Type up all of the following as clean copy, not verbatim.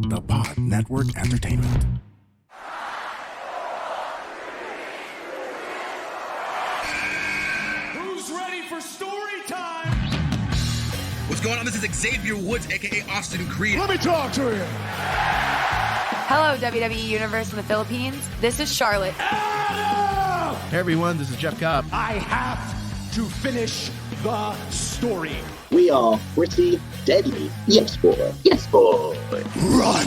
the Pod Network Entertainment. Who's ready for story time? What's going on? This is Xavier Woods, aka Austin Creed. Let me talk to him. Hello, WWE Universe from the Philippines. This is Charlotte. Adam! Hey everyone, this is Jeff Cobb. I have to finish the story. We are pretty deadly. Yes, boy. Yes, boy. Run!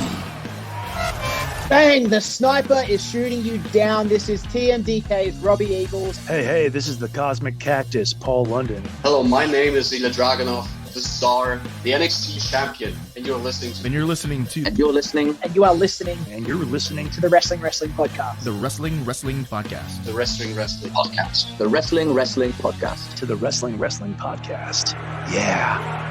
Bang! The sniper is shooting you down. This is TMDK's Robbie Eagles. Hey, this is the Cosmic Cactus, Paul London. Hello, my name is Ilya Dragunov, the Czar, the NXT champion, and you're listening to... And you're listening to... And you're listening... And you are listening... And you're listening to the Wrestling Podcast. The Wrestling Podcast. The Wrestling Podcast. The Wrestling Podcast. To the Wrestling Podcast. Yeah.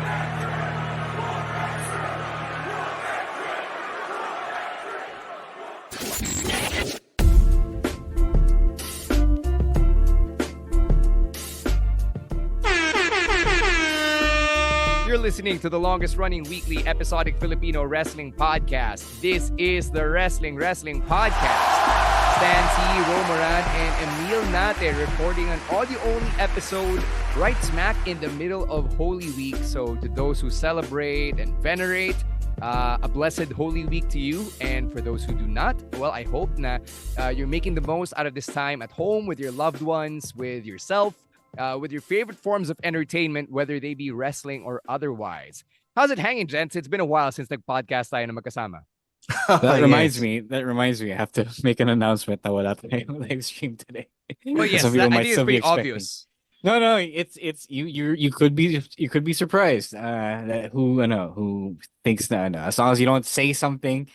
You're listening to the longest-running weekly episodic Filipino wrestling podcast. This is the Wrestling Podcast. Stan C, Romoran, and Emile Nate recording an audio-only episode right smack in the middle of Holy Week. So to those who celebrate and venerate, a blessed Holy Week to you. And for those who do not, well, I hope na you're making the most out of this time at home with your loved ones, with yourself, with your favorite forms of entertainment, whether they be wrestling or otherwise. How's it hanging, gents? It's been a while since nag-podcast tayo na magkasama. That reminds me. I have to make an announcement na wala tayong live stream today. Well, yes, I think it's pretty obvious. No, it's you could be surprised. Who thinks na as long as you don't say something,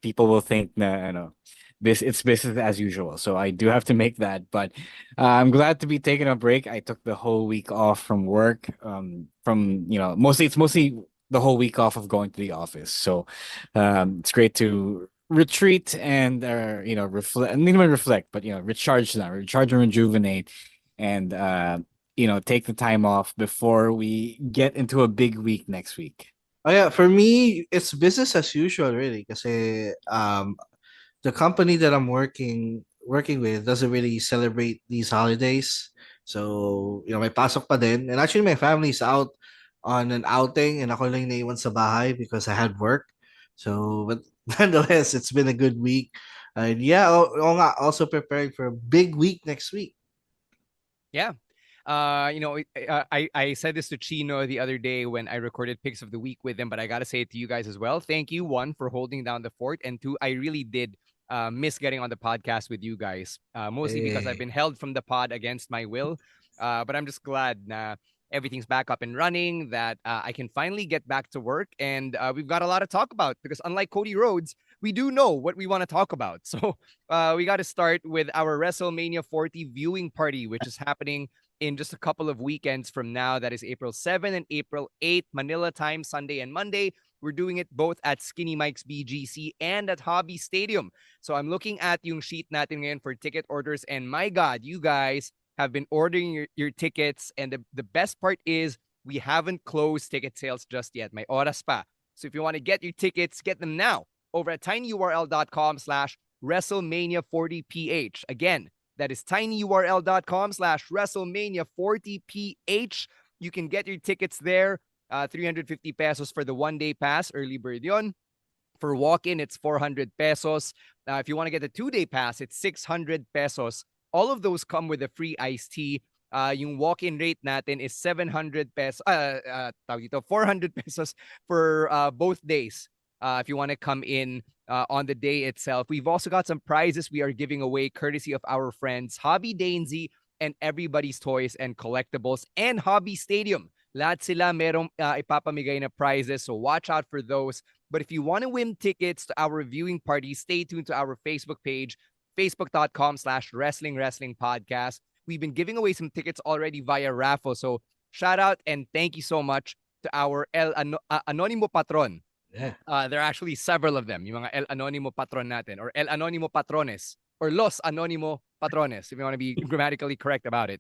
people will think na it's business as usual. So I do have to make that, but I'm glad to be taking a break. I took the whole week off from work. It's mostly the whole week off of going to the office. So it's great to retreat and reflect. Not even reflect, but recharge and rejuvenate, and take the time off before we get into a big week next week. Oh yeah, for me it's business as usual really, kasi the company that I'm working with doesn't really celebrate these holidays. So, may pasok pa din. And actually, my family's out on an outing and ako lang naiwan sa bahay because I had work. So, but nonetheless, it's been a good week. And yeah, also preparing for a big week next week. Yeah. I said this to Chino the other day when I recorded Picks of the Week with him, but I got to say it to you guys as well. Thank you, one, for holding down the fort, and two, I really did miss getting on the podcast with you guys, mostly because I've been held from the pod against my will. But I'm just glad na everything's back up and running, that I can finally get back to work, and we've got a lot to talk about because unlike Cody Rhodes, we do know what we want to talk about. So we got to start with our WrestleMania 40 viewing party, which is happening in just a couple of weekends from now. That is April 7 and April 8, Manila time, Sunday and Monday. We're doing it both at Skinny Mike's BGC and at Hobby Stadium. So I'm looking at yung sheet natin ngayon for ticket orders, and my God, you guys have been ordering your tickets, and the best part is we haven't closed ticket sales just yet. May oras pa. So if you want to get your tickets, get them now over at tinyurl.com/WrestleMania40PH. Again, that is tinyurl.com/WrestleMania40PH. You can get your tickets there. 350 pesos for the one-day pass, early bird yun. For walk-in, it's 400 pesos. If you want to get the two-day pass, it's 600 pesos. All of those come with a free iced tea. Yung walk-in rate natin is 700 pesos. 400 pesos for both days. If you want to come in on the day itself. We've also got some prizes we are giving away courtesy of our friends Hobby Dainsy and Everybody's Toys and Collectibles and Hobby Stadium. Lahat sila merong ipapamigay na prizes, so watch out for those. But if you want to win tickets to our viewing party, stay tuned to our Facebook page, facebook.com/wrestling podcast. We've been giving away some tickets already via raffle, so shout out and thank you so much to our Anonimo Patron. Yeah. There are actually several of them, yung mga El Anonimo Patron natin, or El Anonimo Patrones, or Los Anonimo Patrones, if you want to be grammatically correct about it.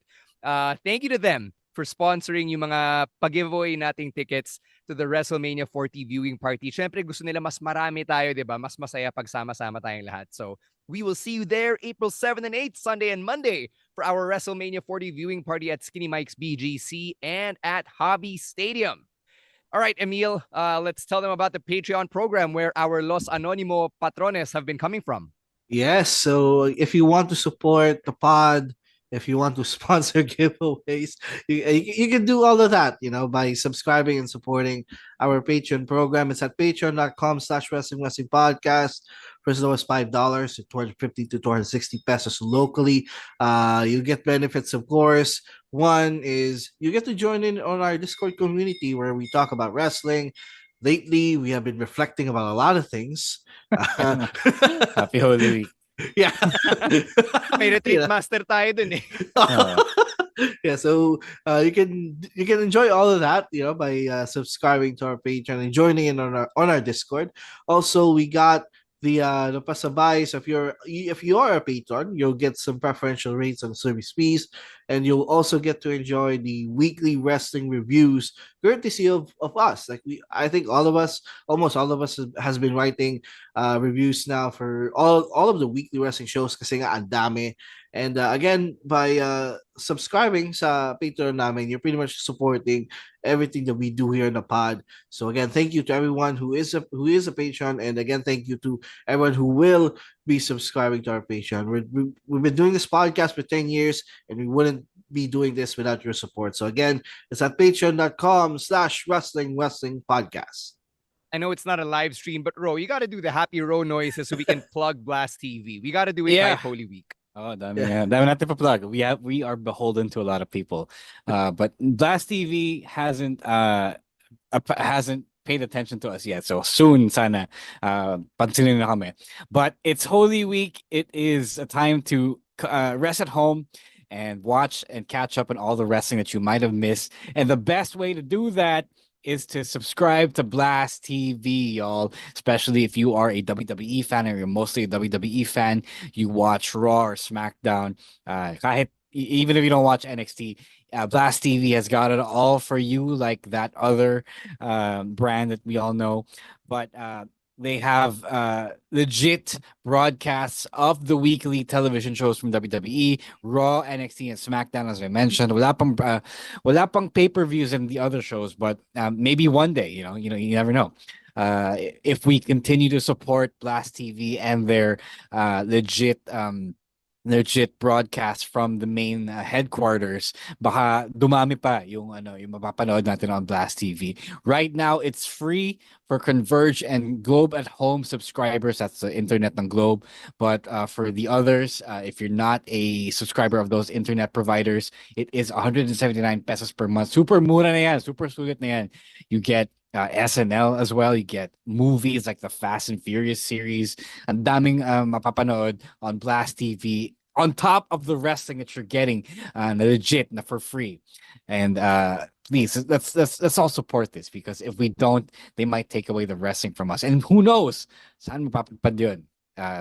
Thank you to them for sponsoring yung mga pag-giveaway nating tickets to the WrestleMania 40 viewing party. Syempre, gusto nila mas marami tayo, di ba? Mas masaya pag sama-sama tayong lahat. So, we will see you there April 7 and 8, Sunday and Monday, for our WrestleMania 40 viewing party at Skinny Mike's BGC and at Hobby Stadium. All right, Emile, let's tell them about the Patreon program where our Los Anonimo patrones have been coming from. Yes, so if you want to support the pod, if you want to sponsor giveaways, you can do all of that, by subscribing and supporting our Patreon program. It's at patreon.com/wrestling podcast. First was $5 to 250 to 260 pesos locally. You get benefits, of course. One is you get to join in on our Discord community where we talk about wrestling. Lately, we have been reflecting about a lot of things. Happy Holy Week. Yeah. May retreat master tayo dun eh. Yeah, so you can enjoy all of that, by subscribing to our Patreon and joining in on our Discord. Also, we got the pasabay. So if you are a patron, you'll get some preferential rates on service fees, and you'll also get to enjoy the weekly wrestling reviews courtesy of us. I think almost all of us has been writing reviews now for all of the weekly wrestling shows kasi nga ang dami. And again, by subscribing sa Patreon namin, you're pretty much supporting everything that we do here in the pod. So again, thank you to everyone who is a patron, and again, thank you to everyone who will be subscribing to our Patreon. We've been doing this podcast for 10 years, and we wouldn't be doing this without your support. So again, it's at patreon.com/wrestling podcast. I know it's not a live stream, but Ro, you got to do the happy Ro noises so we can plug Blast TV. We got to do it by Holy Week. Oh, dami natin pa plug. We are beholden to a lot of people. But Blast TV hasn't paid attention to us yet. So soon, sana, pansinin na kami. But it's Holy Week. It is a time to rest at home and watch and catch up on all the wrestling that you might have missed. And the best way to do that is to subscribe to Blast TV, y'all. Especially if you are a WWE fan or you're mostly a WWE fan, you watch Raw or SmackDown. Even if you don't watch NXT, Blast TV has got it all for you, like that other brand that we all know. But they have legit broadcasts of the weekly television shows from WWE, Raw, NXT, and SmackDown, as I mentioned. Wala pang pay-per-views in the other shows, but maybe one day, you never know. If we continue to support Blast TV and their legit broadcast from the main headquarters, baka dumami pa yung mapapanood natin on Blast TV. Right now, it's free for Converge and Globe at Home subscribers. That's the internet ng Globe. But for the others, if you're not a subscriber of those internet providers, it is 179 pesos per month. Super mura na yan. Super sulit na yan. You get SNL as well. You get movies like the Fast and Furious series. Ang daming mapapanood on Blast TV on top of the wrestling that you're getting legit na for free. And please, let's all support this, because if we don't, they might take away the wrestling from us. And who knows? Saan mapapad yun?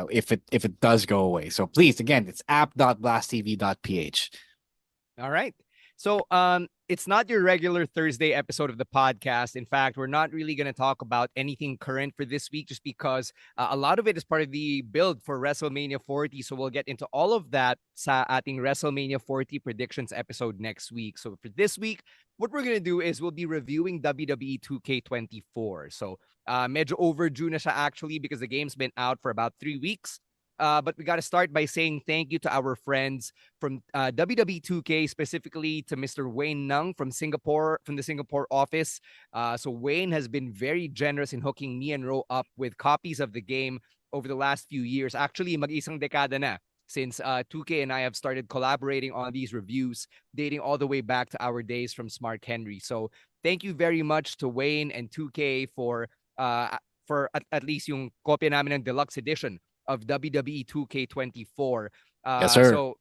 If it does go away. So please, again, it's app.blasttv.ph. All right. So it's not your regular Thursday episode of the podcast. In fact, we're not really going to talk about anything current for this week, just because a lot of it is part of the build for WrestleMania 40. So we'll get into all of that sa ating WrestleMania 40 predictions episode next week. So for this week, what we're going to do is we'll be reviewing WWE 2K24. So medyo overdue na siya actually, because the game's been out for about 3 weeks. But we got to start by saying thank you to our friends from WWE 2K, specifically to Mr. Wayne Nung from Singapore, from the Singapore office. So Wayne has been very generous in hooking me and Ro up with copies of the game over the last few years. Actually, mag-isang dekada na since 2K and I have started collaborating on these reviews, dating all the way back to our days from Smart Henry. So thank you very much to Wayne and 2K for at least yung kopya namin ng deluxe edition of WWE 2K24. Yes, sir. So,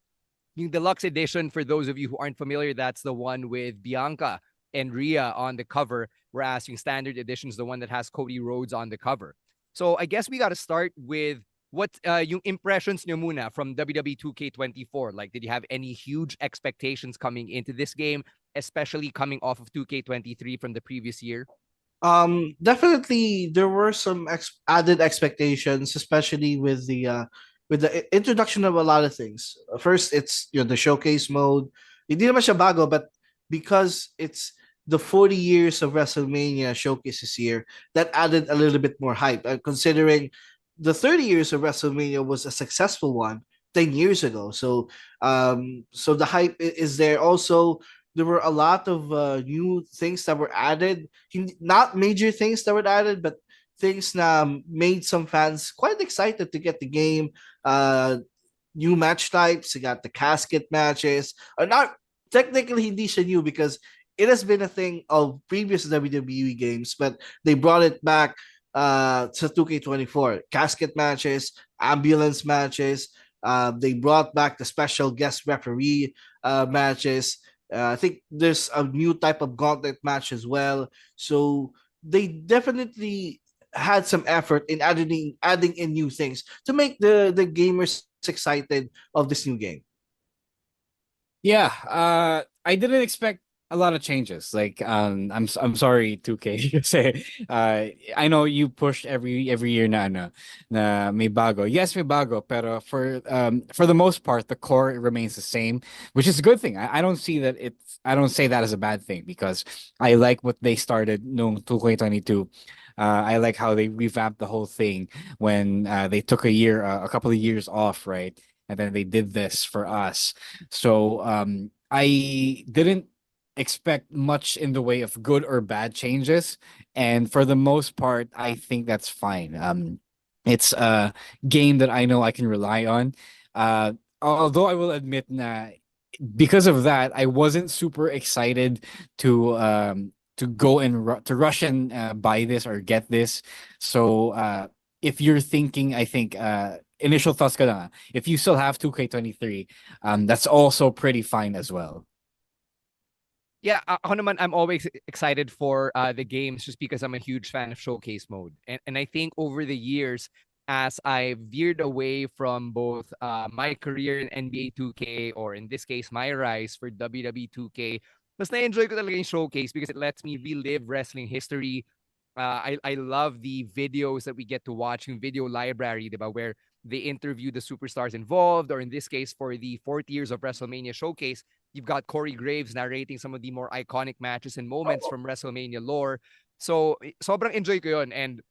yung deluxe edition, for those of you who aren't familiar, that's the one with Bianca and Rhea on the cover, whereas yung standard edition is the one that has Cody Rhodes on the cover. So, I guess we got to start with what yung impressions nyo muna from WWE 2K24. Like, did you have any huge expectations coming into this game? especially coming off of 2K23 from the previous year? Definitely there were some added expectations, especially with the introduction of a lot of things. First, it's the showcase mode. Hindi naman siya bago, but because it's the 40 years of WrestleMania showcase this year, that added a little bit more hype. Considering the 30 years of WrestleMania was a successful one 10 years ago. So the hype is there. Also, there were a lot of new things that were added. Not major things that were added, but things that made some fans quite excited to get the game. New match types. You got the casket matches. Not technically hindi siya new because it has been a thing of previous WWE games, but they brought it back to 2K24. Casket matches, ambulance matches. They brought back the special guest referee matches. I think there's a new type of gauntlet match as well. So they definitely had some effort in adding in new things to make the gamers excited of this new game. Yeah, I didn't expect a lot of changes. Like, I'm sorry, 2K. Kasi, I know you pushed every year na may bago. Yes, may bago, pero for the most part, the core remains the same, which is a good thing. I don't see that I don't say that as a bad thing because I like what they started no 2022. I like how they revamped the whole thing when they took a couple of years off, right? And then they did this for us. So I didn't expect much in the way of good or bad changes, and for the most part, I think that's fine. It's a game that I know I can rely on. Although I will admit na because of that, I wasn't super excited to go and to rush and buy this or get this. So if you're thinking, I think initial thoughts ka lang, if you still have 2K23, that's also pretty fine as well. Yeah, ako naman, I'm always excited for the games just because I'm a huge fan of showcase mode. And I think over the years, as I veered away from both my career in NBA 2K or in this case, my rise for WWE 2K, mas na-enjoy ko talaga yung showcase because it lets me relive wrestling history. I love the videos that we get to watch, yung video library, diba, where they interview the superstars involved, or in this case, for the 40 years of WrestleMania showcase, you've got Corey Graves narrating some of the more iconic matches and moments from WrestleMania lore. So, sobrang enjoy ko yun. And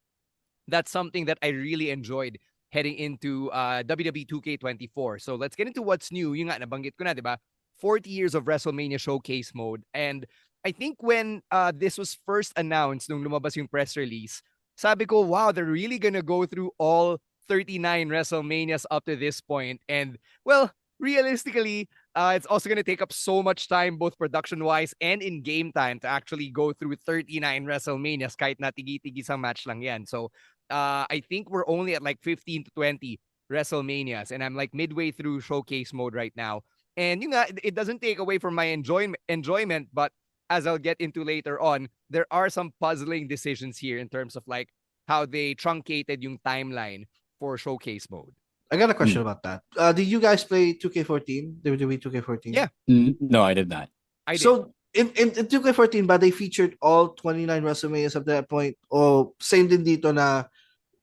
that's something that I really enjoyed heading into WWE 2K24. So, let's get into what's new. Yung nga, nabanggit ko na, diba? 40 years of WrestleMania showcase mode. And I think when this was first announced, nung lumabas yung press release, sabi ko, wow, they're really gonna go through all 39 WrestleManias up to this point. And, well, realistically, it's also going to take up so much time, both production-wise and in game time, to actually go through 39 WrestleManias, kahit na tigi-tigi sa match lang yan. So, I think we're only at like 15 to 20 WrestleManias, and I'm like midway through showcase mode right now. And you know, it doesn't take away from my enjoyment, but as I'll get into later on, there are some puzzling decisions here in terms of like how they truncated yung timeline for showcase mode. I got a question about that. Did you guys play 2K14? WWE 2K14? Yeah. No, I did not. I did. So in 2K14, but they featured all 29 WrestleManias at that point. Or same din dito na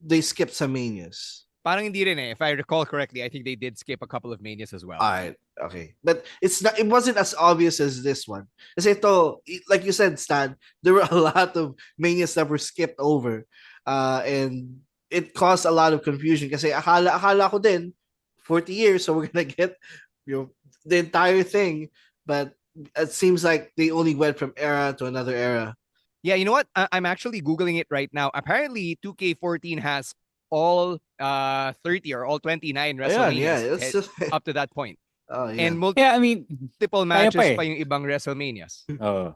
they skipped some manias. Parang hindi rin eh. If I recall correctly, I think they did skip a couple of manias as well. Alright, okay. But it wasn't as obvious as this one. Kasi ito, like you said, Stan, there were a lot of manias that were skipped over. And it caused a lot of confusion kasi akala ko din 40 years, so we're gonna get the entire thing, but it seems like they only went from era to another era. Yeah, you know what? I'm actually Googling it right now. Apparently, 2K14 has all 30 or all 29 WrestleManias up to that point. Oh, yeah. And I mean, multiple matches pa yung ibang WrestleManias. Oh.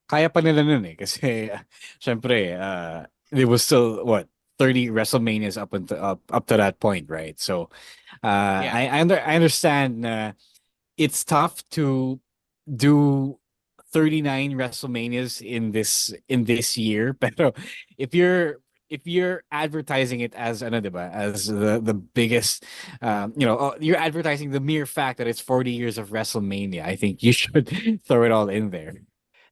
Kaya pa nila nun eh. Kasi, syempre, there was still, 30 WrestleManias up to that point, right? So, I understand it's tough to do 39 WrestleManias in this year. Pero if you're if you're advertising it as ano, diba, as the biggest, you're advertising the mere fact that it's 40 years of WrestleMania. I think you should throw it all in there.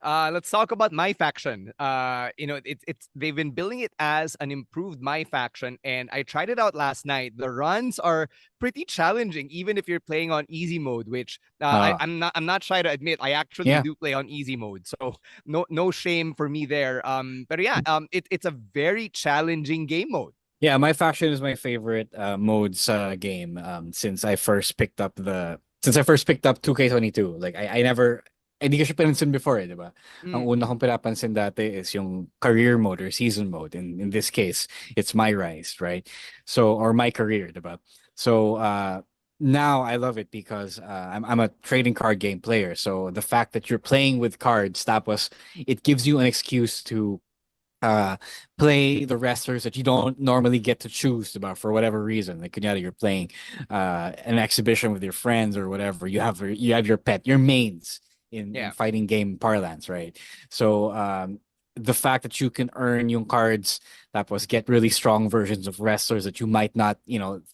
Let's talk about My Faction. It's they've been billing it as an improved My Faction, and I tried it out last night. The runs are pretty challenging, even if you're playing on easy mode, which I'm not shy to admit I actually do play on easy mode. So no shame for me there. But yeah, it's a very challenging game mode. Yeah, My Faction is my favorite modes game since I first picked up 2K22. Like I never hindi ko siya pinansin before, di ba? Ang una kong pinapansin dati is yung career mode or season mode. In this case, it's My Rise, right? So, or My Career, di ba? So, now I love it because I'm a trading card game player. So the fact that you're playing with cards, tapos it gives you an excuse to play the wrestlers that you don't normally get to choose about for whatever reason. Like you're playing an exhibition with your friends or whatever. You have your pet, your mains in fighting game parlance, right? So the fact that you can earn yung cards tapos get really strong versions of wrestlers that you might not,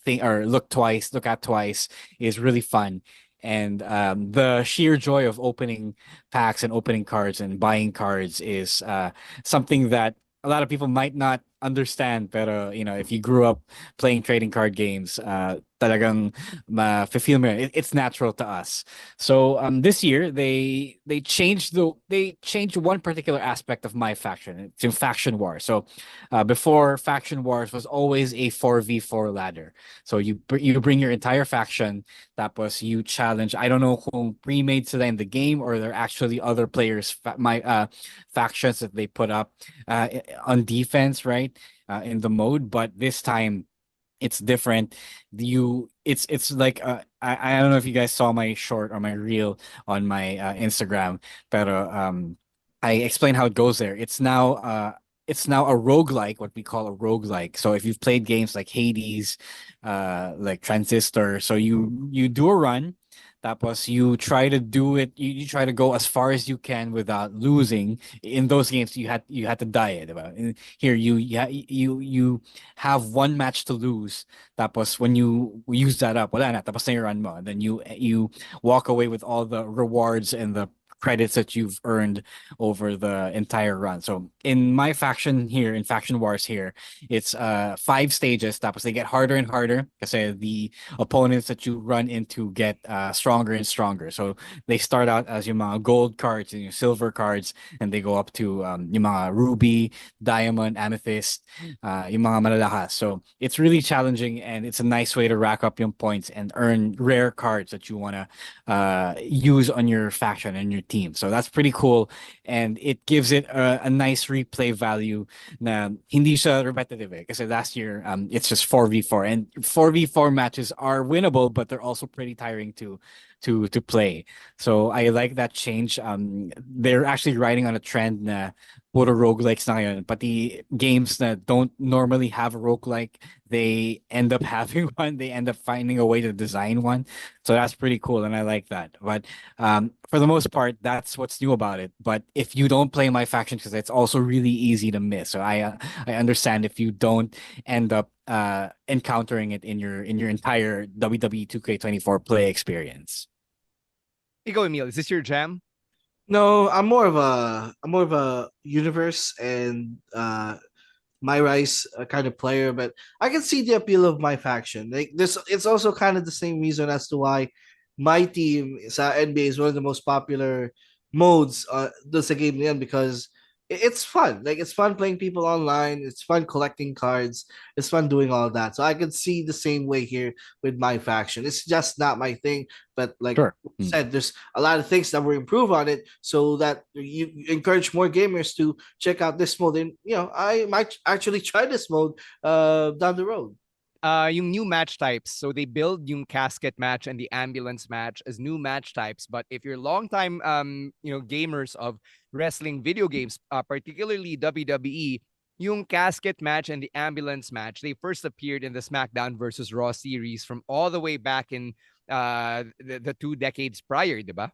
think or look at twice is really fun. And the sheer joy of opening packs and opening cards and buying cards is something that a lot of people might not understand. Pero, if you grew up playing trading card games, talagang feel mo, it's natural to us. So this year they changed one particular aspect of My Faction. It's in Faction Wars. So before, Faction Wars was always a 4v4 ladder. So you bring your entire faction, tapos you challenge. I don't know kung pre-made sila in the game or they're actually other players factions that they put up on defense, right? In the mode, but this time it's different. It's like I don't know if you guys saw my short or my reel on my Instagram, but I explain how it goes there. It's now a roguelike, what we call a roguelike. So if you've played games like Hades, like Transistor, so you do a run, tapos you try to do it, you try to go as far as you can without losing. In those games you had to die, diba? Here you have one match to lose, tapos when you use that up, wala na, tapos na yung run mo. And then you walk away with all the rewards and the credits that you've earned over the entire run. So in My Faction here, in Faction Wars here, it's 5 stages, tapos they get harder and harder kasi the opponents that you run into get stronger and stronger. So they start out as yung mga gold cards and yung silver cards, and they go up to yung mga ruby, diamond, amethyst, yung mga malalakas. So it's really challenging, and it's a nice way to rack up yung points and earn rare cards that you want to use on your faction and your team. So that's pretty cool, and it gives it a nice replay value na hindi siya repetitive kasi last year it's just 4v4, and 4v4 matches are winnable, but they're also pretty tiring to play. So I like that change. They're actually riding on a trend na puro roguelikes na ngayon. Pati games that don't normally have a roguelike, they end up having one. They end up finding a way to design one. So that's pretty cool, and I like that. But for the most part, that's what's new about it. But if you don't play My Faction, because it's also really easy to miss. So I understand if you don't end up encountering it in your entire WWE 2K24 play experience. Ikaw, Emile, is this your jam? No, I'm more of a universe and My Rise kind of player, but I can see the appeal of My Faction. Like this, it's also kind of the same reason as to why my team sa NBA is one of the most popular modes sa game na yan, because it's fun. Like it's fun playing people online. It's fun collecting cards. It's fun doing all that. So I could see the same way here with My Faction. It's just not my thing, but like said, there's a lot of things that will improve on it so that you encourage more gamers to check out this mode. And I might actually try this mode down the road. Yung new match types. So they build yung casket match and the ambulance match as new match types. But if you're longtime gamers of wrestling video games, particularly WWE, yung casket match and the ambulance match, they first appeared in the SmackDown versus Raw series from all the way back in the 2 decades prior, diba?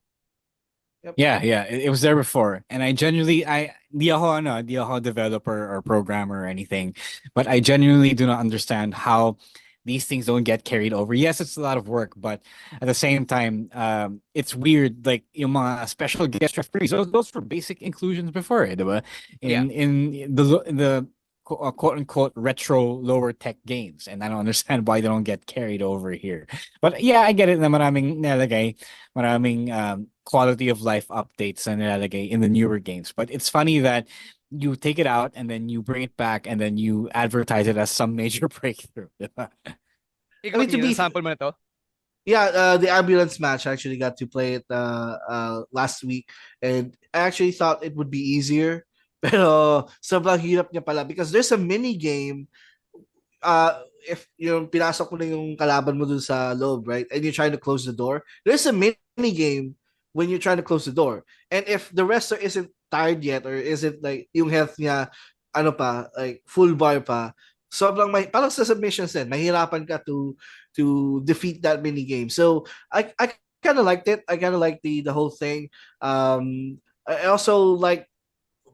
Yeah, it was there before, and I genuinely, di ako developer or programmer or anything, but I genuinely do not understand how these things don't get carried over. Yes, it's a lot of work, but at the same time, it's weird. Like yung mga special guest referees, those were basic inclusions before, diba? In the quote unquote retro lower tech games, and I don't understand why they don't get carried over here. But yeah, I get it na maraming nalagay, maraming quality of life updates na nilalagay in the newer games. But it's funny that you take it out and then you bring it back and then you advertise it as some major breakthrough. Ikaw, I mean, to be sample mo na to? Yeah, the ambulance match, I actually got to play it last week, and I actually thought it would be easier. Pero sobrang hirap niya pala because there's a mini game. If yung pinasok mo na yung kalaban mo dun sa loob, right? And you're trying to close the door, there's a mini game when you're trying to close the door. And if the wrestler isn't tired yet or isn't like yung health niya ano pa, like full bar pa, sobrang parang sa submissions din, mahirapan ka to defeat that mini game. So I kind of liked it. I kind of liked the whole thing. I also like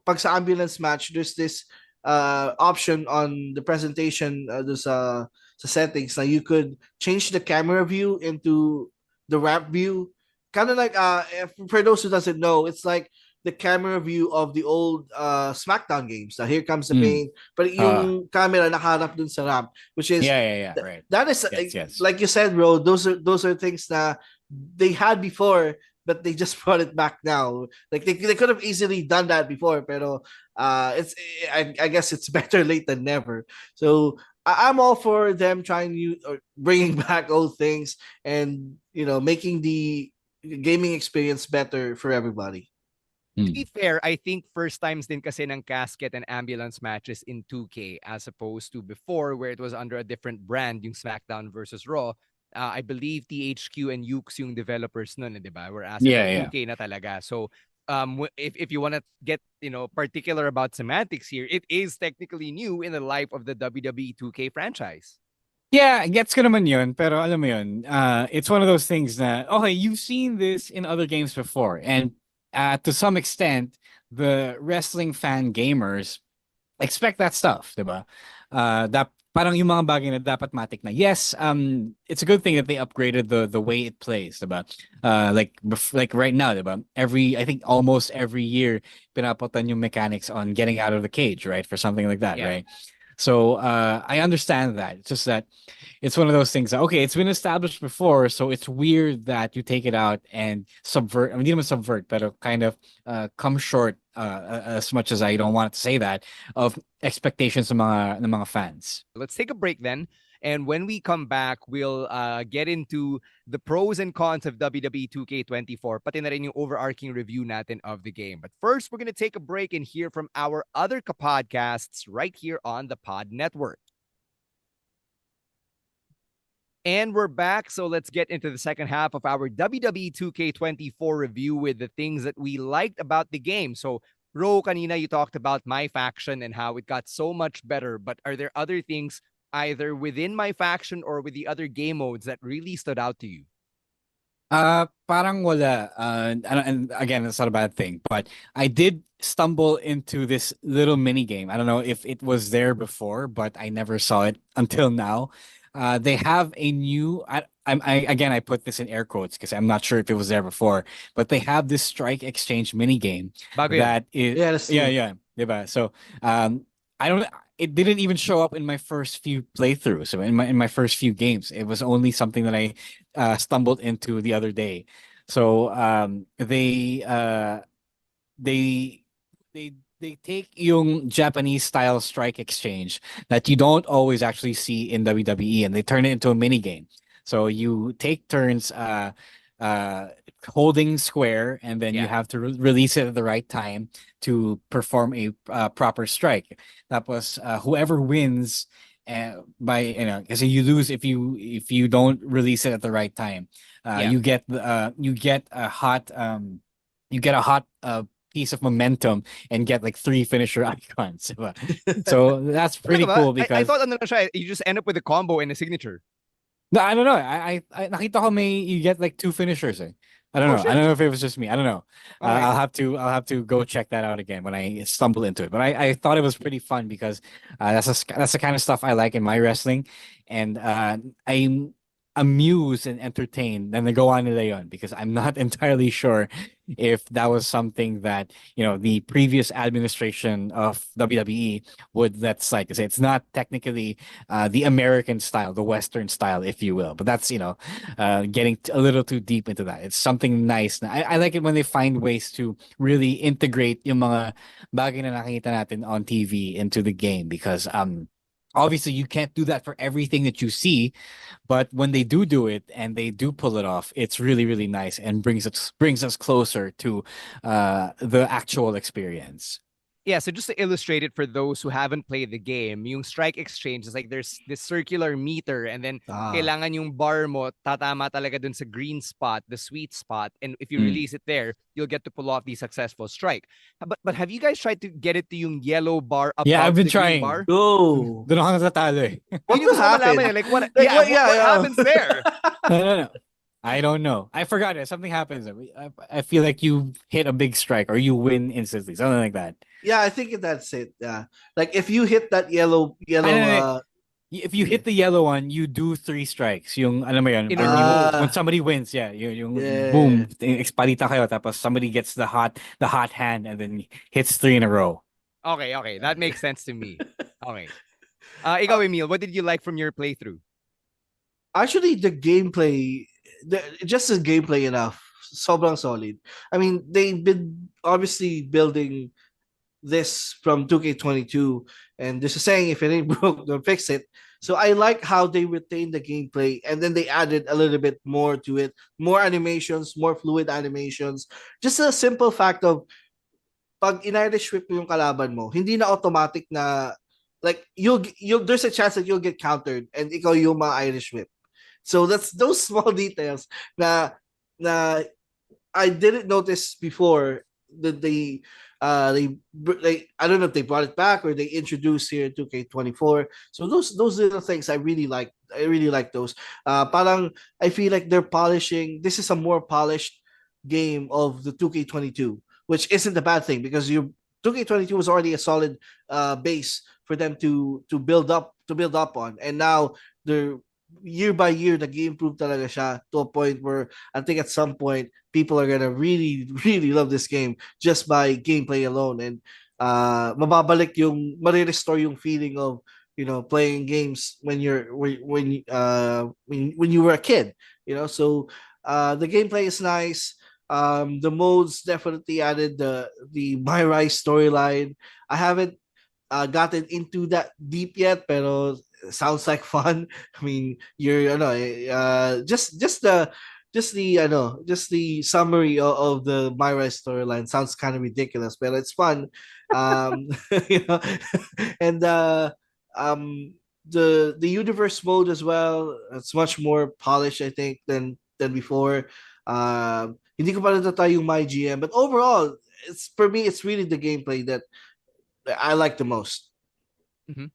pag sa ambulance match, there's this option on the presentation sa settings na you could change the camera view into the ramp view. Kind of like for those who doesn't know, it's like the camera view of the old SmackDown games. Here comes the pain, but yung camera nakaharap dun sa ramp, which is right. That is yes. Like you said, bro. Those are things that they had before, but they just brought it back now. Like they could have easily done that before, pero I guess it's better late than never. So I'm all for them trying or bringing back old things and making the gaming experience better for everybody. To be fair, I think first times din kasi ng casket and ambulance matches in 2K as opposed to before where it was under a different brand, yung SmackDown versus Raw. I believe THQ and Ukes yung developers nun, di ba? Whereas 2K na talaga. So if you want to get particular about semantics here, it is technically new in the life of the WWE 2K franchise. Yeah, gets ko naman yun, pero alam mo yun, it's one of those things that, okay, you've seen this in other games before, and to some extent, the wrestling fan gamers expect that stuff, diba? Parang yung mga bagay na dapat matik na. Yes, it's a good thing that they upgraded the way it plays, diba? Like right now, diba? I think almost every year, pinaputan yung mechanics on getting out of the cage, right? For something like that, right? So I understand that. It's just that it's one of those things that, okay, it's been established before, so it's weird that you take it out and subvert. I mean, not subvert, but kind of come short, as much as I don't want to say that, of expectations ng mga fans. Let's take a break then. And when we come back, we'll get into the pros and cons of WWE 2K24, pati na rin yung overarching review natin of the game. But first, we're going to take a break and hear from our other podcasts right here on the Pod Network. And we're back, so let's get into the second half of our WWE 2K24 review with the things that we liked about the game. So, Ro, kanina you talked about my faction and how it got so much better, but are there other things either within my faction or with the other game modes that really stood out to you? Parang wala. And again, it's not a bad thing, but I did stumble into this little mini game. I don't know if it was there before, but I never saw it until now. They have a new. I put this in air quotes because I'm not sure if it was there before, but they have this strike exchange mini game that is yeah. So I don't. It didn't even show up in my first few playthroughs. So in my first few games, it was only something that I stumbled into the other day. So they take yung Japanese style strike exchange that you don't always actually see in WWE, and they turn it into a mini game. So you take turns holding square, and then you have to release it at the right time to perform a proper strike. Tapos whoever wins because you lose if you don't release it at the right time. You get a hot piece of momentum and get like 3 finisher icons. So that's pretty cool because I thought you just end up with a combo and a signature. No, I don't know. I nakita ko you get like 2 finishers. I don't Oh, know. I shit. don't know if it was just me. I don't know. Okay. I'll have to go check that out again when I stumble into it. But I thought it was pretty fun because that's the kind of stuff I like in my wrestling, and I'm amused and entertained. Then they go on to Leon because I'm not entirely sure if that was something that the previous administration of WWE would let slide. Because it's not technically the American style, the Western style, if you will. But that's getting a little too deep into that. It's something nice. I like it when they find ways to really integrate yung mga bagay na nakikita natin on TV into the game because obviously you can't do that for everything that you see, but when they do it and they do pull it off, it's really really nice and brings us closer to the actual experience. Yeah, so just to illustrate it for those who haven't played the game, yung strike exchange is like there's this circular meter and then kailangan yung bar mo tatama talaga dun sa green spot, the sweet spot, and if you release it there, you'll get to pull off the successful strike. But have you guys tried to get it to yung yellow bar above Yeah, I've been the green trying. bar? Oh, Doon ako natatalo eh. what will happen? Like what happens there? No. I don't know. I forgot it. Something happens. I feel like you hit a big strike or you win instantly. Something like that. Yeah, I think that's it. Yeah, like if you hit that yellow. If you hit the yellow one, you do 3 strikes. Yung alam mo yun, when somebody wins, yung boom, expalita kayo tapos somebody gets the hot hand and then hits 3 in a row. Okay, that makes sense to me. Okay. Ikaw, Emile, what did you like from your playthrough? Actually, the gameplay, just the gameplay enough, sobrang solid. I mean, they've been obviously building this from 2K22, and there's a saying, if it ain't broke, don't fix it. So I like how they retained the gameplay and then they added a little bit more to it, more animations, more fluid animations. Just a simple fact of pag in-Irish whip mo yung kalaban mo, hindi na automatic na like you'll there's a chance that you'll get countered and ikaw yung ma-Irish whip. So that's those small details na I didn't notice before that they I don't know if they brought it back or they introduced here 2K24. So those little things I really like. I really like those. Parang I feel like they're polishing. This is a more polished game of the 2K22, which isn't a bad thing because 2K22 was already a solid base for them to build up on, and now they're year by year nag-improve talaga siya to a point where I think at some point people are gonna really really love this game just by gameplay alone, and mare-restore yung feeling of playing games when you were a kid, so the gameplay is nice. The modes definitely added the My Rise storyline. I haven't gotten into that deep yet, pero sounds like fun. I mean, just the summary of the My Rise storyline sounds kind of ridiculous, but it's fun. And the universe mode as well. It's much more polished, I think, than before. Hindi ko pa natatry yung My GM, but overall, for me, it's really the gameplay that I like the most. Mm-hmm.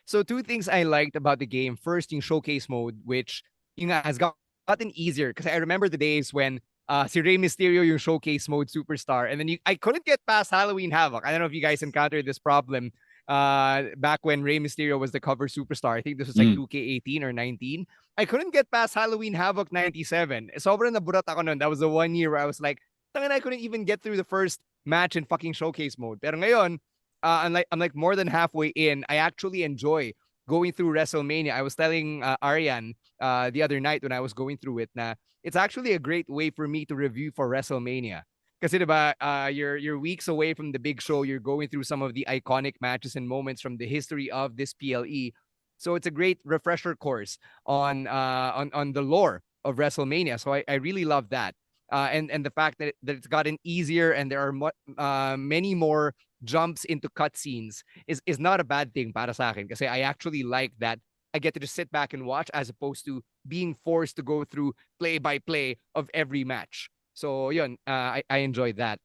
So 2 things I liked about the game. First, yung showcase mode, which has gotten easier. Because I remember the days when si Rey Mysterio yung showcase mode superstar, and then I couldn't get past Halloween Havoc. I don't know if you guys encountered this problem back when Rey Mysterio was the cover superstar. I think this was like 2K18 or 19. I couldn't get past Halloween Havoc 97. Sobrang naburat ako nun. That was the 1 year where I was like, I couldn't even get through the first match in fucking showcase mode. Pero ngayon, I'm like more than halfway in. I actually enjoy going through WrestleMania. I was telling Arian the other night when I was going through it na it's actually a great way for me to review for WrestleMania. Kasi diba, you're weeks away from the big show. You're going through some of the iconic matches and moments from the history of this PLE. So it's a great refresher course on the lore of WrestleMania. So I really love that. And the fact that it's gotten easier and there are many more jumps into cutscenes is not a bad thing para sa akin. Kasi I actually like that I get to just sit back and watch as opposed to being forced to go through play-by-play of every match. So yun, I enjoyed that.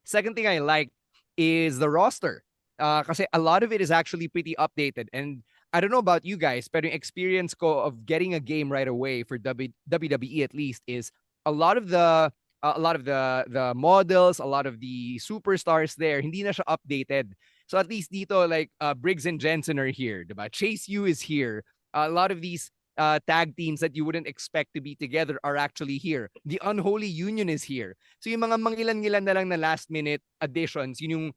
Second thing I like is the roster. Kasi a lot of it is actually pretty updated. And I don't know about you guys, but the experience ko of getting a game right away for WWE at least is a lot of the a lot of the models, a lot of the superstars there, hindi na siya updated. So at least dito, like Briggs and Jensen are here, diba? Chase U is here. A lot of these tag teams that you wouldn't expect to be together are actually here. The Unholy Union is here. So yung mga mangilan-ngilan na lang na last minute additions, yun yung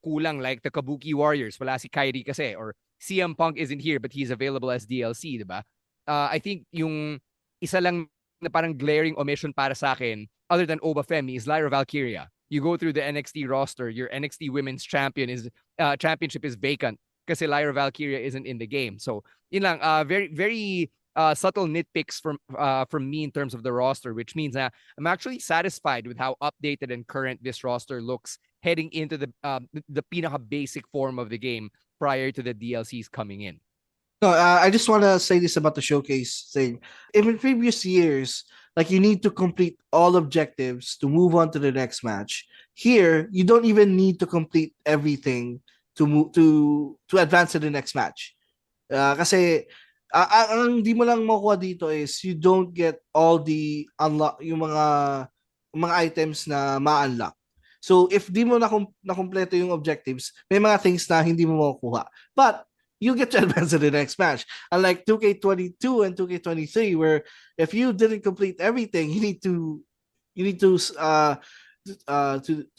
kulang, like the Kabuki Warriors. Wala si Kyrie kasi, or CM Punk isn't here but he's available as DLC, diba? I think yung isa lang na parang glaring omission para sa akin, other than Oba Femi, is Lyra Valkyria. You go through the NXT roster, your NXT Women's Championship is vacant kasi Lyra Valkyria isn't in the game. So, yun lang, very, very subtle nitpicks from me in terms of the roster, which means that I'm actually satisfied with how updated and current this roster looks heading into the pinaka-basic form of the game prior to the DLCs coming in. No, I just want to say this about the showcase thing. In previous years, like you need to complete all objectives to move on to the next match. Here, you don't even need to complete everything to move to advance to the next match. Kasi ang di mo lang makuha dito is you don't get all the unlock yung mga items na ma-unlock. So if di mo na kumpleto yung objectives, may mga things na hindi mo makukuha. But you get to advance to the next match. Unlike 2K22 and 2K23, where if you didn't complete everything, you need to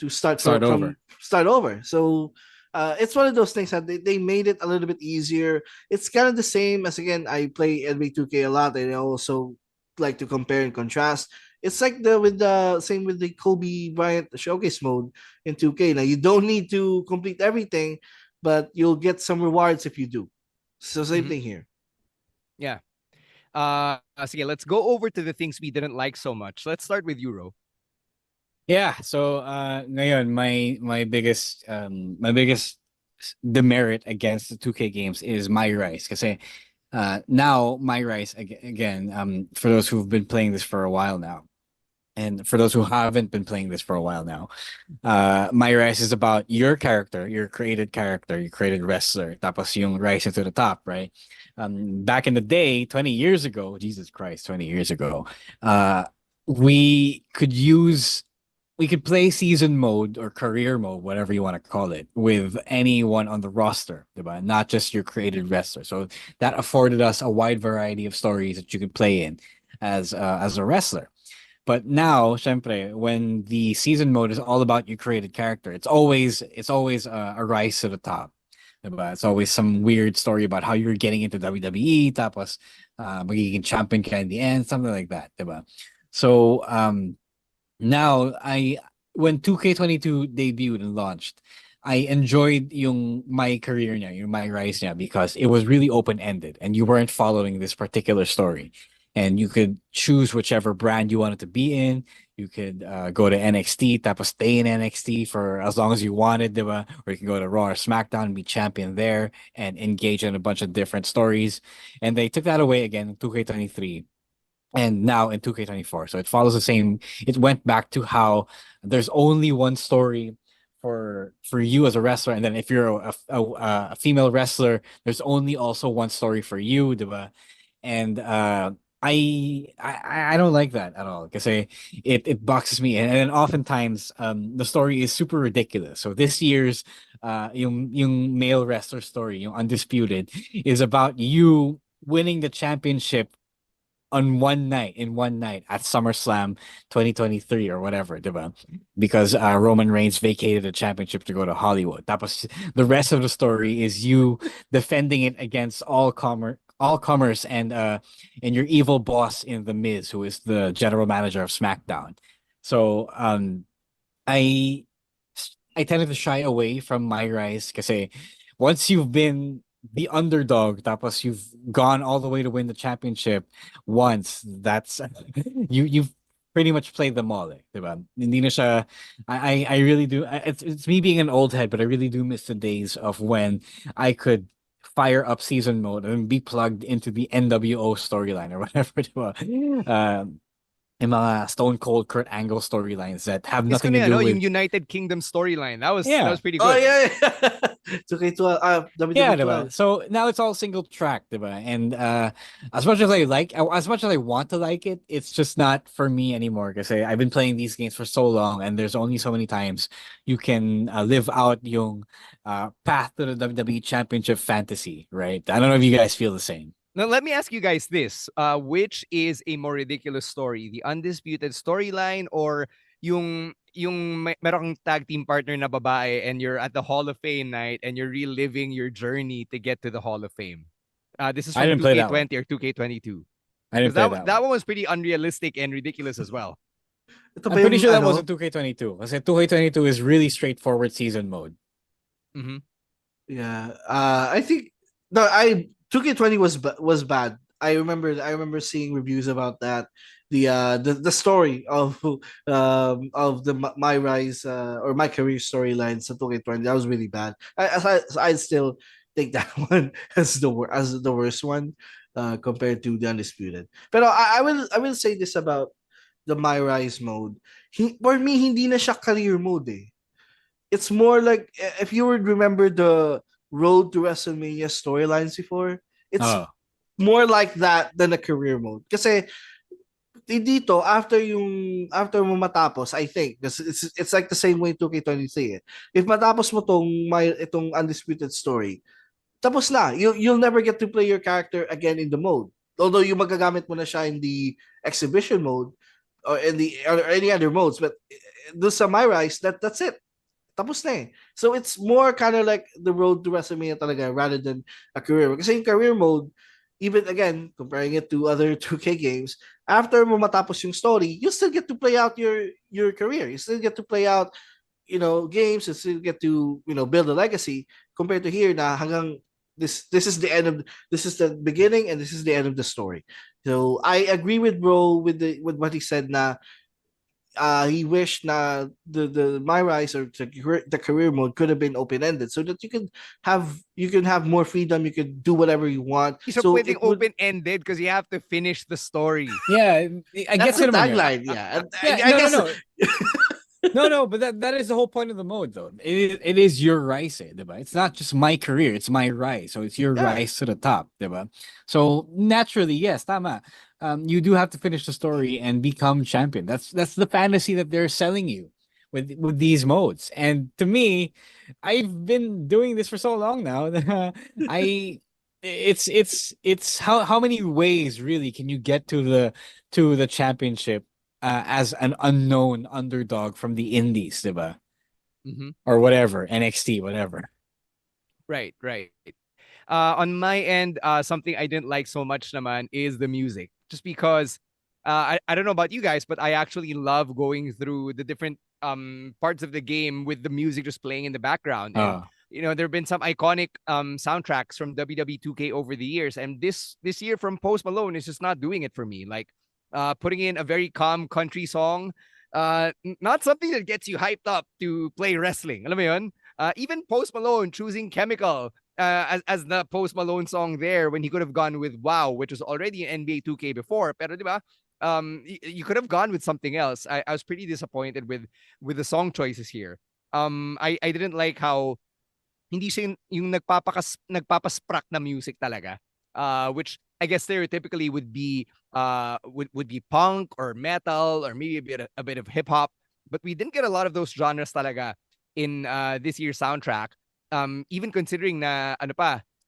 start over. So it's one of those things that they made it a little bit easier. It's kind of the same as, again, I play NBA 2K a lot, and I also like to compare and contrast. It's like with the Kobe Bryant showcase mode in 2K. Now you don't need to complete everything, but you'll get some rewards if you do. So same thing here. Yeah. Sige, let's go over to the things we didn't like so much. Let's start with Euro. Yeah, so ngayon my biggest demerit against the 2K games is My Rise, kasi now My Rise again, for those who've been playing this for a while now, and for those who haven't been playing this for a while now, My Rise is about your character, your created wrestler, tapos yung rise into the top, right? Back in the day, 20 years ago, Jesus Christ, 20 years ago, we could play season mode or career mode, whatever you want to call it, with anyone on the roster, diba? Not just your created wrestler. So that afforded us a wide variety of stories that you could play in as a wrestler. But now, syempre, when the season mode is all about your created character, it's always a rise to the top. Diba? It's always some weird story about how you're getting into WWE, tapos magiging champion ka in the end, something like that, diba? So now when 2K22 debuted and launched, I enjoyed yung my career niya, yung my rise niya, because it was really open-ended and you weren't following this particular story. And you could choose whichever brand you wanted to be in. You could go to NXT, tapos stay in NXT for as long as you wanted, diba? Or you can go to Raw or SmackDown and be champion there and engage in a bunch of different stories. And they took that away again in 2K23. And now in 2K24. So it follows the same. It went back to how there's only one story for you as a wrestler, and then if you're a female wrestler, there's only also one story for you, diba? And I don't like that at all, because it boxes me in, and then oftentimes the story is super ridiculous. So this year's yung male wrestler story, yung Undisputed, is about you winning the championship in one night at SummerSlam 2023 or whatever, diba? Because Roman Reigns vacated the championship to go to Hollywood. Tapos the rest of the story is you defending it against all comers and your evil boss in The Miz, who is the general manager of SmackDown. So I tended to shy away from My Rise, kasi once you've been the underdog, tapos you've gone all the way to win the championship once, that's you've pretty much played them all, diba? Hindi na siya, I really do, it's me being an old head, but I really do miss the days of when I could fire up season mode and be plugged into the NWO storyline or whatever, diba? yung mga Stone Cold Kurt Angle storylines that have Miss ko nothing na to yan, do no? with Yung United Kingdom storyline. That was yeah. pretty Oh good. yeah, yeah. 2K12, Yeah, WWE diba? 12. So now it's all single track, diba? And as much as as much as I want to like it, it's just not for me anymore. Because I've been playing these games for so long, and there's only so many times you can live out yung path to the WWE Championship fantasy, right? I don't know if you guys feel the same. Now, let me ask you guys this. Which is a more ridiculous story? The undisputed storyline or meron kang tag team partner na babae and you're at the Hall of Fame night and you're reliving your journey to get to the Hall of Fame? This is I from didn't play that 2K20 or 2K22. I didn't play That one was pretty unrealistic and ridiculous as well. Ito I'm ba pretty yung sure that ano? wasn't 2K22. Kasi 2K22 is really straightforward season mode. Mm-hmm. Yeah. I think 2K20 was bad. I remember seeing reviews about that. The story of my rise or my career storyline sa 2K20 that was really bad. I'd still take that one as the worst one compared to the undisputed. But I will say this about the My Rise mode. For me, hindi na siya career mode eh. It's more like if you would remember the Road to WrestleMania storylines before, it's more like that than a career mode. Kasi dito after mo matapos, I think because it's like the same way 2K23 eh. If matapos mo itong undisputed story, tapos na. You'll never get to play your character again in the mode. Although yung magagamit mo na siya in the exhibition mode or in the or any other modes, but do sa My Rise, that's it. Tapos na eh. So it's more kind of like the Road to WrestleMania talaga rather than a career mode. Kasi yung career mode, even again, comparing it to other 2K games, after mo matapos yung story, you still get to play out your career. You still get to play out, games. You still get to, build a legacy. Compared to here na hanggang this is the beginning and this is the end of the story. So I agree with bro with what he said na he wished na the My Rise or the career mode could have been open ended so that you can have more freedom. You can do whatever you want. So pwedeng open ended because you have to finish the story. Yeah, I guess the tagline. Yeah, I guess. No, but that is the whole point of the mode, though. It is your rise, diba? It's not just my career; it's my rise. So it's your rise to the top, diba? So naturally, yes, tama. You do have to finish the story and become champion. That's the fantasy that they're selling you with these modes. And to me, I've been doing this for so long now. It's how many ways really can you get to the championship as an unknown underdog from the indies, diba? Mm-hmm. Or whatever, NXT, whatever. Right. On my end, something I didn't like so much naman is the music. Just because I don't know about you guys, but I actually love going through the different parts of the game with the music just playing in the background. And, there have been some iconic soundtracks from WWE 2K over the years. And this year from Post Malone is just not doing it for me. Like putting in a very calm country song, not something that gets you hyped up to play wrestling. Alam mo yun? Even Post Malone choosing Chemical as the Post Malone song there when he could have gone with Wow, which was already an NBA 2K before. Pero diba, you could have gone with something else. I was pretty disappointed with the song choices here. I didn't like how hindi siya yung nagpapasprak na music talaga. Which I guess stereotypically would be punk or metal or maybe a bit of hip hop, but we didn't get a lot of those genres talaga in this year's soundtrack. Even considering na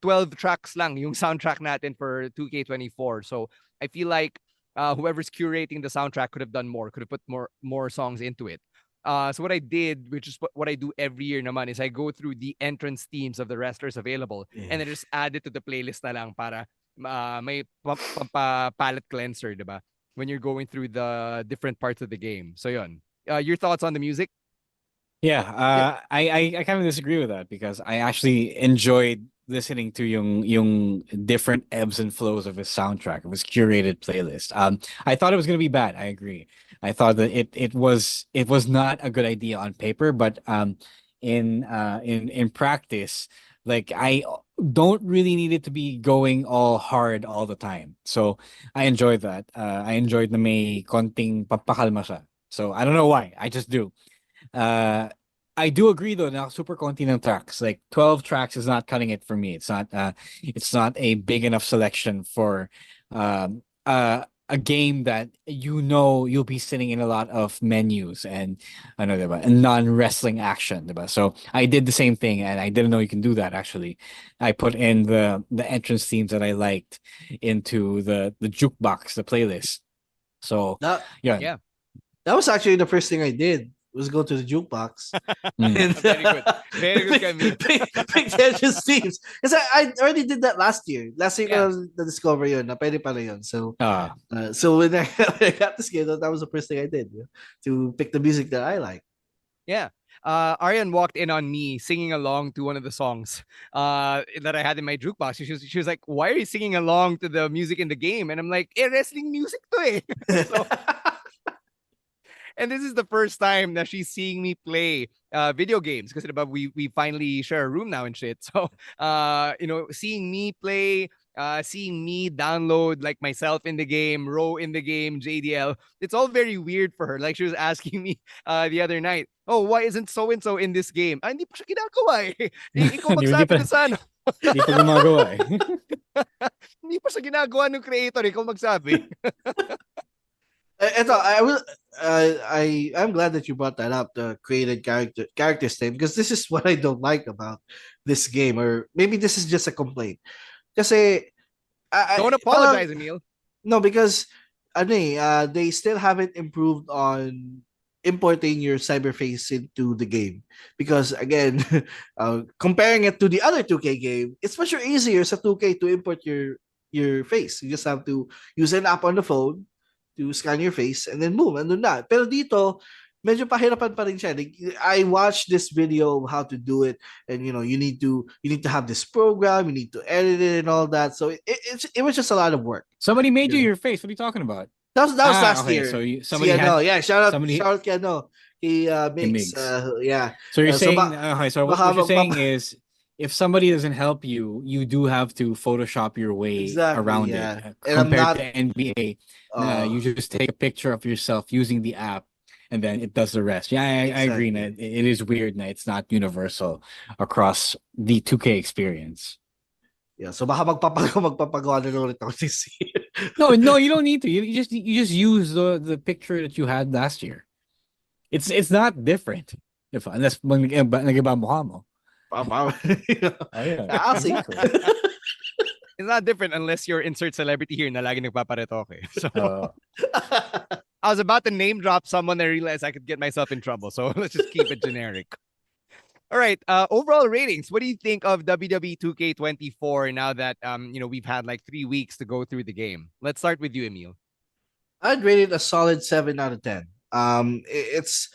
12 tracks lang yung soundtrack natin for 2K24. So I feel like whoever's curating the soundtrack could have done more, could have put more songs into it. So what I did, which is what I do every year naman, is I go through the entrance themes of the wrestlers available and I just add it to the playlist na lang para may palette cleanser, diba? When you're going through the different parts of the game. So yun. Your thoughts on the music? Yeah, I kind of disagree with that because I actually enjoyed listening to yung different ebbs and flows of his soundtrack, of his curated playlist. I thought it was gonna be bad. I agree. I thought that it was not a good idea on paper, but in practice, like don't really need it to be going all hard all the time. So I enjoyed that. I enjoyed na may konting pampakalma siya. So I don't know why. I just do. Uh, I do agree though. Now super konti ng tracks. Like 12 tracks is not cutting it for me. It's not a big enough selection for um a game that you'll be sitting in a lot of menus and diba? And non-wrestling action, diba? So I did the same thing and I didn't know you can do that actually. I put in the entrance themes that I liked into the jukebox, the playlist. So Yeah. That was actually the first thing I did. Was go to the jukebox. And, Very good. Very good, Camille. pick the entrance themes. Because I already did that last year. Last year, the Discover yun. Na pwede pala yun. So, so when I got this game, that was the first thing I did. To pick the music that I like. Yeah. Arian walked in on me singing along to one of the songs that I had in my jukebox. She was like, "Why are you singing along to the music in the game?" And I'm like, wrestling music to eh. So, and this is the first time that she's seeing me play video games because we finally share a room now and shit. So seeing me play, seeing me download like myself in the game, Ro in the game, JDL, it's all very weird for her. Like she was asking me the other night, "Oh, why isn't so and so in this game?" Hindi pa siya ginagawa eh. Ikaw magsabi na sana. Hindi pa gumagawa eh. Hindi pa siya ginagawa ng creator, ikaw magsabi. I'm glad that you brought that up, the created characters thing, because this is what I don't like about this game, or maybe this is just a complaint. Because don't apologize, Emile. No, because they still haven't improved on importing your cyberface into the game. Because again, comparing it to the other 2K game, it's much easier sa 2K to import your face. You just have to use an app on the phone to scan your face and then boom, andun na. Pero dito, medyo pahirapan pa rin siya. Like, I watched this video of how to do it, and you need to have this program, you need to edit it and all that. So it was just a lot of work. Somebody made you your face. What are you talking about? That was last year. So somebody shout out Kiano. He makes yeah. So you're saying so what you're saying is if somebody doesn't help you, you do have to Photoshop your way around it. Compared to NBA, you just take a picture of yourself using the app, and then it does the rest. Yeah, I agree. It is weird. It's not universal across the 2K experience. Yeah, so baka magpapagawa na ulit ako this year. No, you don't need to. You just use the picture that you had last year. It's not different. Unless nag-iba mukha mo. I'll see. It's not different unless you're insert celebrity here na lagi nagpaparetoke. So I was about to name drop someone, I realized I could get myself in trouble. So let's just keep it generic. All right. Overall ratings. What do you think of WWE 2K24 now that we've had like 3 weeks to go through the game? Let's start with you, Emile. I'd rate it a solid 7 out of 10. It's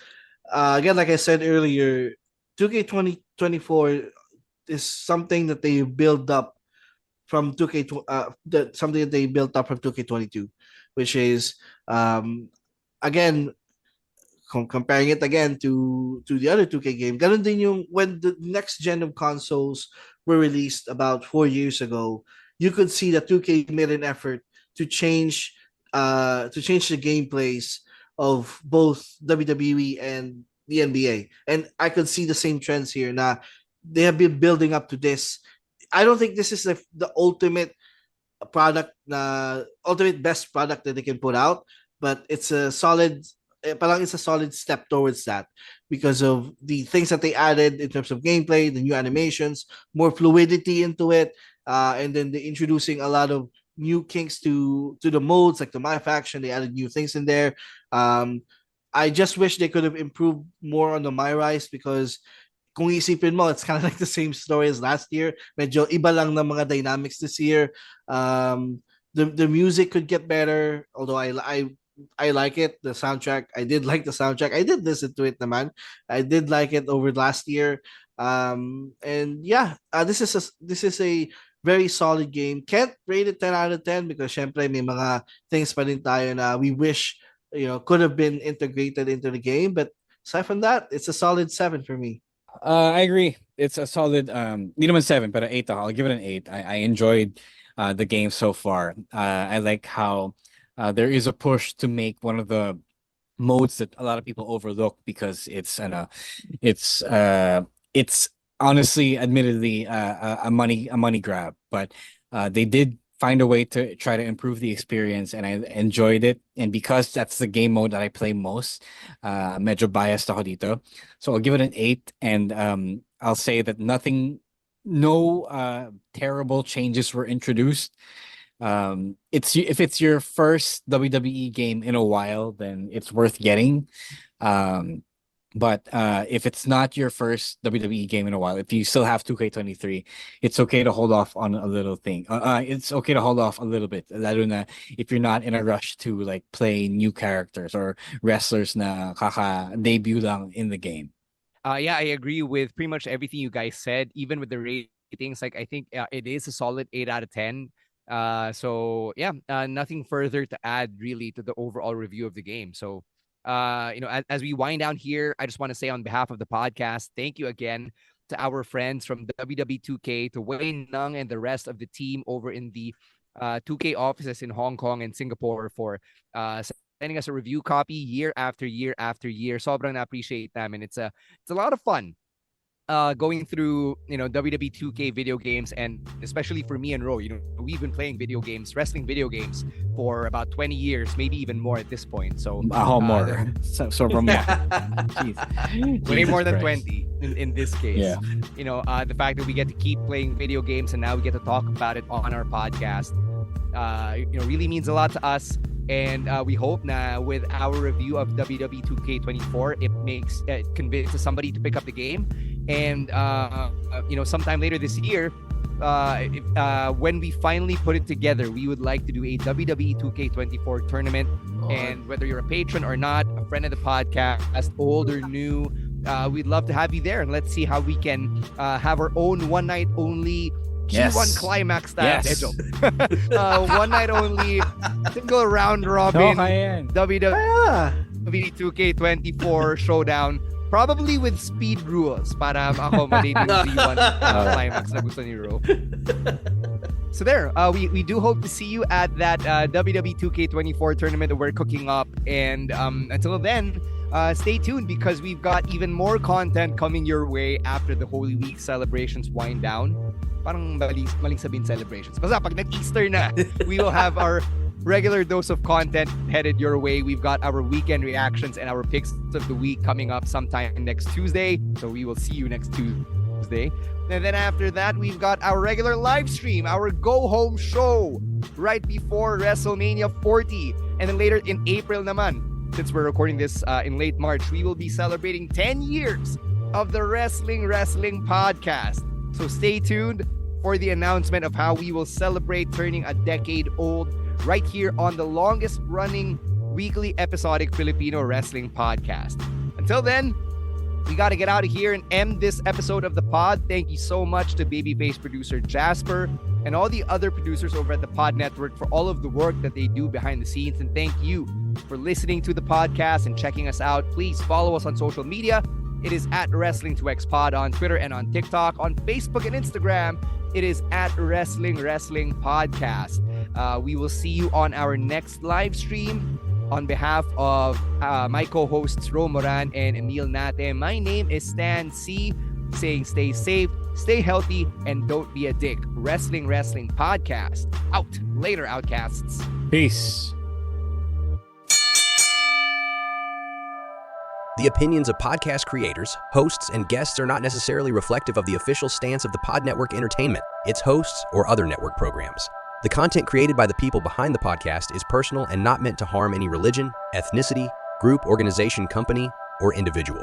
again, like I said earlier, 2K2024 is something that they build up from 2K something that they built up from 2K22, which is again comparing it again to the other 2K game. Ganun din yung when the next gen of consoles were released about 4 years ago, you could see that 2K made an effort to change the gameplays of both WWE and the NBA. And I could see the same trends here. Now, they have been building up to this. I don't think this is the ultimate best product that they can put out, but it's a solid step towards that because of the things that they added in terms of gameplay, the new animations, more fluidity into it, and then they're introducing a lot of new kinks to the modes, like the My Faction. They added new things in there. I just wish they could have improved more on the My Rise because kung isipin mo, it's kind of like the same story as last year. Medyo iba lang ng mga dynamics this year. The music could get better, although I like it. The soundtrack, I did like the soundtrack. I did listen to it naman. I did like it over last year. And yeah, this is a very solid game. Can't rate it 10 out of 10 because syempre may mga things pa rin tayo na we wish could have been integrated into the game. But aside from that, it's a solid 7 for me. I agree. It's a solid hindi naman 7 pero 8 ako. I'll give it an 8. I enjoyed the game so far. I like how there is a push to make one of the modes that a lot of people overlook because it's honestly admittedly a money grab, but they did find a way to try to improve the experience, and I enjoyed it. And because that's the game mode that I play most, medyo biased ako dito. So I'll give it an 8, and I'll say that no terrible changes were introduced. If it's your first WWE game in a while, then it's worth getting. But if it's not your first WWE game in a while, if you still have 2K23, it's okay to hold off on a little thing. It's okay to hold off a little bit. Lalo na if you're not in a rush to like play new characters or wrestlers na kaka-debut lang in the game. Yeah, I agree with pretty much everything you guys said. Even with the ratings, like I think it is a solid 8 out of 10. So yeah, nothing further to add really to the overall review of the game. So as we wind down here, I just want to say on behalf of the podcast, thank you again to our friends from WWE 2K, to Wayne Nung and the rest of the team over in the 2K offices in Hong Kong and Singapore for sending us a review copy year after year after year. Sobrang na-appreciate namin. It's a lot of fun. Going through WWE 2K video games, and especially for me and Ro, we've been playing video games, wrestling video games for about 20 years, maybe even more at this point. So more. So from way more than 20 in this case. Yeah. The fact that we get to keep playing video games and now we get to talk about it on our podcast, really means a lot to us. And we hope na with our review of WWE 2K24, it convinces somebody to pick up the game. And sometime later this year, when we finally put it together, we would like to do a WWE 2K24 tournament. And whether you're a patron or not, a friend of the podcast, old or new, we'd love to have you there. And let's see how we can have our own one night only G1 climax style schedule. One night only single round robin WWE 2K24 showdown. Probably with speed rules para accommodate yung G1 climax na gusto ni Ro. So there, we do hope to see you at that WWE 2K24 tournament that we're cooking up. And until then, stay tuned because we've got even more content coming your way after the Holy Week celebrations wind down. Parang maling sabihin celebrations. Basta pag nag-Easter na, we will have our regular dose of content headed your way. We've got our weekend reactions and our picks of the week coming up sometime next Tuesday. So we will see you next Tuesday. And then after that, we've got our regular live stream, our go-home show right before WrestleMania 40. And then later in April naman, since we're recording this in late March, we will be celebrating 10 years of the Wrestling Podcast. So stay tuned for the announcement of how we will celebrate turning a decade old right here on the longest running weekly episodic Filipino wrestling podcast. Until then, we got to get out of here and end this episode of the pod. Thank you so much to babyface producer Jasper and all the other producers over at the Pod Network for all of the work that they do behind the scenes. And thank you for listening to the podcast and checking us out. Please follow us on social media. It is at Wrestling2XPod on Twitter and on TikTok. On Facebook and Instagram, it is at Wrestling Podcast. We will see you on our next live stream. On behalf of my co-hosts Ro Moran and Emile Nate, my name is Stan C, saying stay safe, stay healthy, and don't be a dick. Wrestling Podcast. Out. Later, Outcasts. Peace. The opinions of podcast creators, hosts, and guests are not necessarily reflective of the official stance of the Pod Network Entertainment, its hosts, or other network programs. The content created by the people behind the podcast is personal and not meant to harm any religion, ethnicity, group, organization, company, or individual.